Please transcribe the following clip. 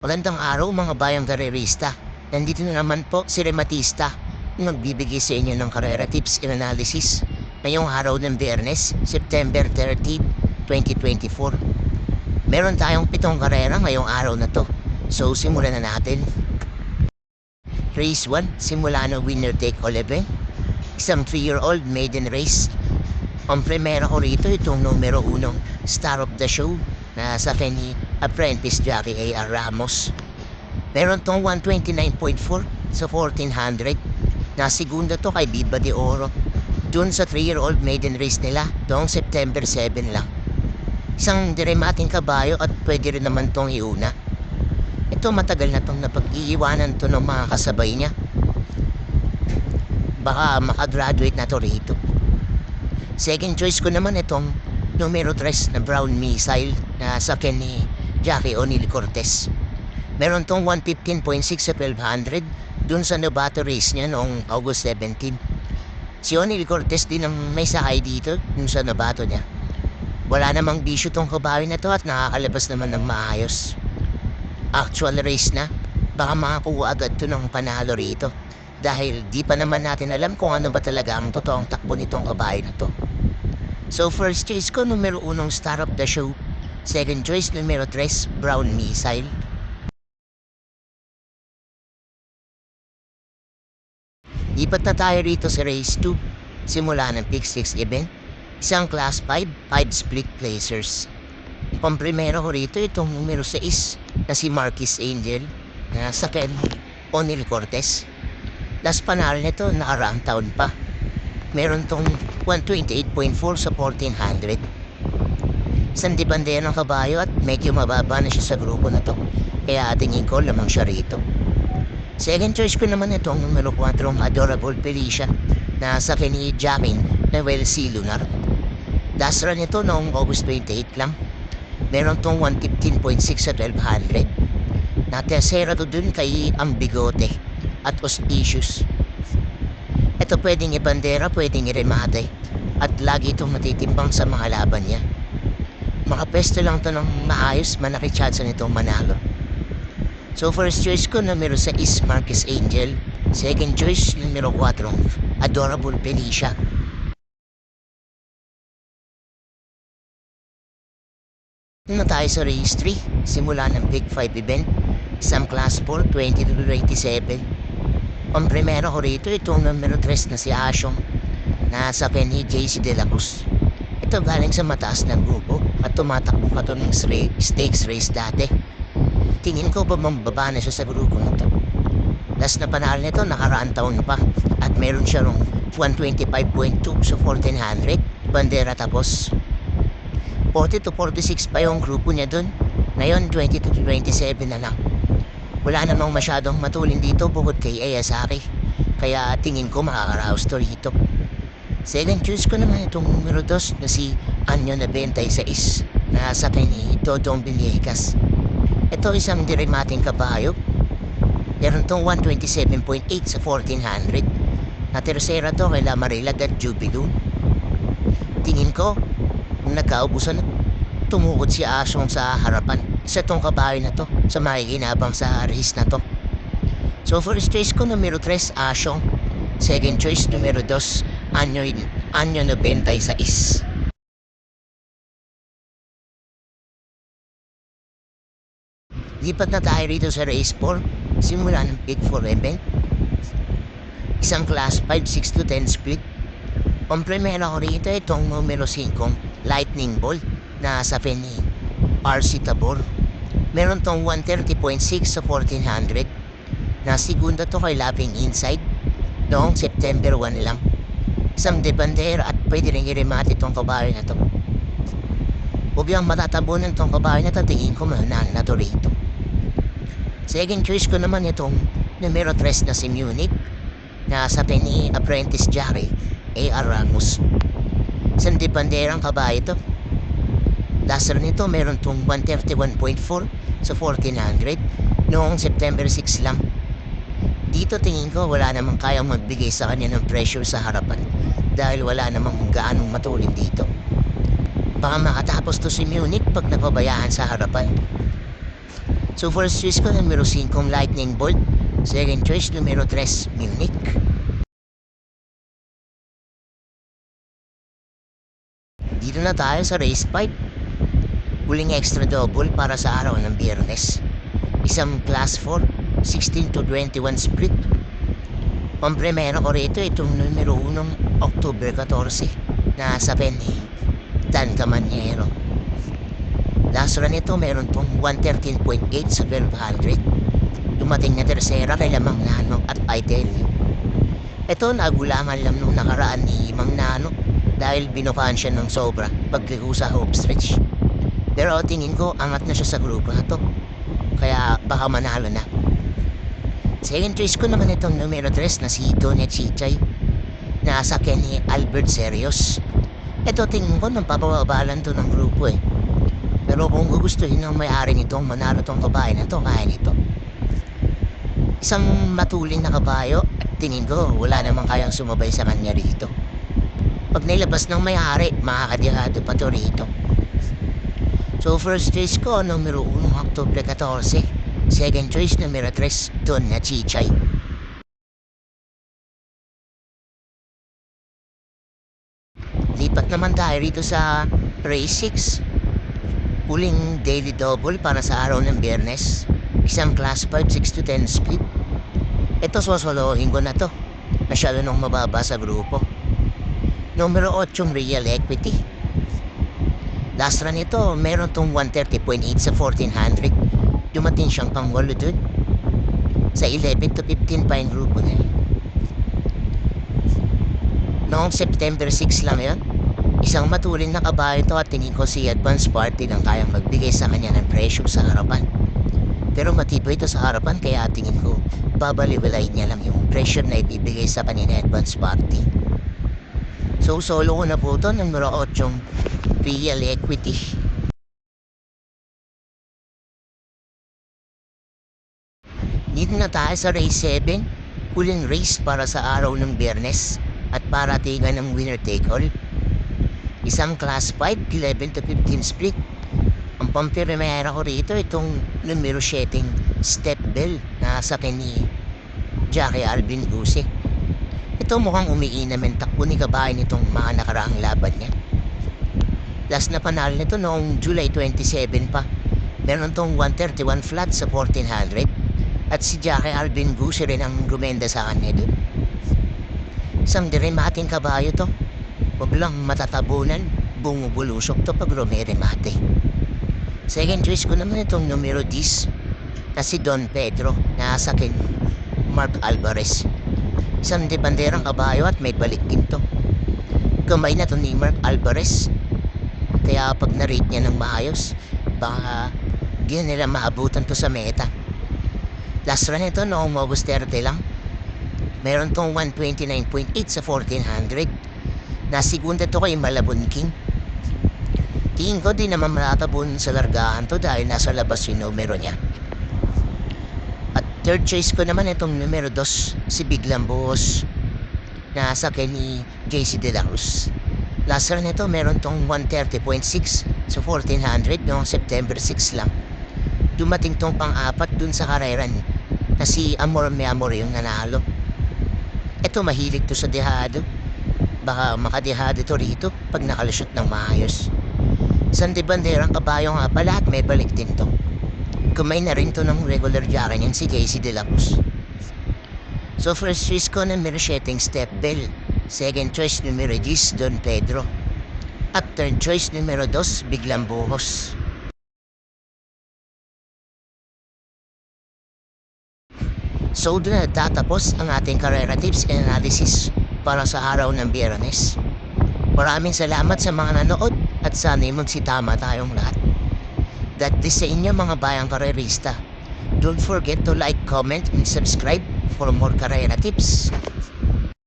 Magandang araw mga bayang karerista. Nandito na naman po si Rematista, yung nagbibigay sa inyo ng karera tips and analysis ngayong araw ng Biyernes, September 30, 2024. Meron tayong 7 karera ngayong araw na to. So simulan na natin. Race 1, simula na winner take 11. Isang 3-year-old maiden race. Ang primera ko rito itong numero 1, star of the show, na sa ni apprentice jockey A.R. Ramos. Meron tong 129.4 sa 1400. Na segunda to kay Viva de Oro. Dun sa 3-year-old maiden race nila, noong September 7 lang. Isang diremating kabayo at pwede rin naman tong iuna. Ito matagal na tong napag-iiwanan to ng mga kasabay niya. Baka makagraduate na to rito. Second choice ko naman itong numero 3 na Brown Missile na sa ni Jackie O'Neil Cortez. Meron tong 115.6 sa 1200 dun sa Novato race niya noong August 17. Si O'Neil Cortez din ang may sakay dito dun sa Novato niya. Wala namang bisyo tong kabayo na to at nakakalabas naman ng maayos. Actual race na, baka makakuha agad to ng panalo rito. Dahil di pa naman natin alam kung ano ba talaga ang totoong takbo nitong kabayo na to. So first choice ko, numero 1 star of the show. Second choice, numero 3, Brown Missile. Lipat na tayo rito sa race 2. Simula ng pick 6 event. Isang class 5 split placers. Pang-primero ko rito itong numero 6 na si Marquis Angel na sa O'Neil Cortez. Last panalo nito nakaraang taon pa. Meron tong 128.4 sa 1400. Sandi bandera ng kabayo at medyo mababa na siya sa grupo na to. Kaya tingin ko lamang siya rito. Second choice ko naman itong numero 4 Adorable Felicia na sa ni Jacqueline Noel C. Lunar. Last run nito noong August 28 lang. Meron tong 115.6 sa 1200. Na tercera to dun kay Ambigote at Auspicious. Ito pwedeng ibandera, pwedeng iremate. At lagi itong matitimbang sa mga laban niya. Makapesto lang to ng maayos, malaki chance nitong manalo. So first choice ko, numero 6, Marquis Angel. Second choice, numero 4, Adorable Felicia. Na tayo sa race 3, simula ng Big 5 event. Isang class 4, 20 to 27. Ang primero ko rito, itong numero 3 na si Asyong na sa ni JC De La Cruz. Ito galing sa mataas na grupo at tumatakbo ka to ng stakes race dati. Tingin ko bumababa na siya sa grupo na to. Last na panalo nito nakaraang taon pa at meron siya rong 125.2 sa 1400 bandera tapos 40 to 46 pa yung grupo niya dun. Ngayon 20 to 27 na lang. Wala namang masyadong matulin dito bukod kay Ayasaki. Kaya tingin ko makakaraos to rito. Second choice ko naman itong numero 2 na si Anyo 96 na sa ni Dodong Villegas. Ito isang diremating kabayo. Meron tong 127.8 sa 1400. Na tercera to kay Lamarila at Jubilon. Tingin ko, kung nagkaubusan, tumukod si Asyong sa harapan sa tong kabayo na to sa makikinabang sa race na to. So first choice ko numero 3 Asyong. Second choice numero 2 Anyo 96. Lipat na tayo rito sa race 4. Simula ng pick 4 event. Isang class 5 6 to 10 split. Komplemento ko rito itong numero 5 Lightning Bolt na sa ni RC Tabor. Meron tong 130.6 sa 1400 na segunda to kay Lapping Inside noong September 1 lang. Isang debandera at pwede rin i-remate itong kabayo na to. Huwag yung matatabunan itong kabayo na to, tingin ko mananalo na to rito. Second choice ko naman itong numero 3 na si Munich na sa ni apprentice jockey A.R. Ramos. Isang debanderang kabayo to. Last run nito meron tong 131.4 sa 1400 noong September 6 lang. Dito tingin ko wala namang kayang magbigay sa kanya ng pressure sa harapan dahil wala namang gaanong matulin dito. Baka makatapos to si Munich pag napabayaan sa harapan. So first choice ko numero 5 Lightning Bolt. Second choice numero 3 Munich. Dito na tayo sa race 5. Huling extra double para sa araw ng Biyernes. Isang class 4, 16 to 21 split. Pampremero ko rito itong numero 1 October 14 na sa Penny Dan Camaniero. Last run nito meron tong 113.8 sa 1200. Dumating na tersera kay Mang Nano at I tell you. Ito nagulangan lang nung nakaraan ni Mang Nano dahil binukaan siya ng sobra pagligo sa home stretch. Pero tingin ko angat na siya sa grupo na to. Kaya baka manalo na. Second choice ko naman itong numero 3 na si Doña Chichay na sa ni Albert Serios. Ito tingin ko nang papababalan to ng grupo eh. Pero kung gugustuhin ng may-ari nitong manalo tong kabayo na to, kaya nito. Isang matuling na kabayo at tingin ko wala namang kayang sumabay sa kanya rito. Pag nilabas ng may-ari, makakadihado pa to rito. So first choice ko, numero 1 October 14. Second choice, numero 3, Doña Chichay. Lipat naman tayo rito sa race 6. Huling daily double para sa araw ng Biyernes. Isang class 5, 6 to 10 split. Ito sosolohin ko na to. Masyado nung mababa sa grupo. Numero 8, Real Equity. Last run ito, meron tong 130.8 sa 1400. Dumating siyang pang-walo dun. Sa 11 to 15 pa yung grupo na yun. Noong September 6 lang yun. Isang matuling na kabayo ito at tingin ko si Advance Party lang kayang magbigay sa kanya ng presyo sa harapan. Pero matibay ito sa harapan kaya tingin ko babaliwalayin niya lang yung presyo na ibibigay sa kanina Advance Party. So solo ko na po ito, numero 8, Real Equity. Dito na tayo sa race 7, huling race para sa araw ng Biyernes at paratingan ng winner take all. Isang class 5, 11 to 15 split. Ang pampiremera ko rito itong numero 7 Step Bell na sa ni Jackie Alvin Guse. Ito mukhang umiinam ang takbo ni kabayan nitong mga nakaraang laban niya. Last na panalo nito noong July 27 pa. Meron tong 131 flat sa 1400. At si Jackie Alvin Guse rin ang gumenda sa kanya doon. Isang diremating kabayo to. Huwag lang matatabunan, bumubulusok to pag rumiremate. Second choice ko naman itong numero 10 na si Don Pedro na sa akin Mark Alvarez. Isang debanderang kabayo at may balik din to. Kamay na to ni Mark Alvarez. Kaya pag na-rate niya ng maayos, baka di nila maabutan to sa meta. Last run ito noong August 30 lang. Meron tong 129.8 sa 1400. Na segunda to kay Malabon King. Tingin ko di naman matatabon sa largahan to dahil nasa labas yung numero niya. At third choice ko naman itong numero 2, si Biglang Buhos. Na sa ni JC De La Cruz. Last run ito meron tong 130.6 sa 1400 noong September 6 lang. Dumating tong pang-apat dun sa kareran na si Amor Me Amor yung nanalo. Ito mahilig to sa dehado. Baka makadehado to rito pag nakalusot ng maayos. Isang debanderang kabayo nga pala at may balik din to. Kumay na rin to ng regular jockey niyan si JC De La Cruz. So first choice ko numero 7 Step Bell. Second choice numero 10 Don Pedro. At third choice numero 2 Biglang Buhos. So doon na tatapos ang ating karera tips and analysis para sa araw ng Biyernes. Maraming salamat sa mga nanood at sana'y magsitama tayong lahat. That is sa inyo mga bayang karerista. Don't forget to like, comment, and subscribe for more karera tips.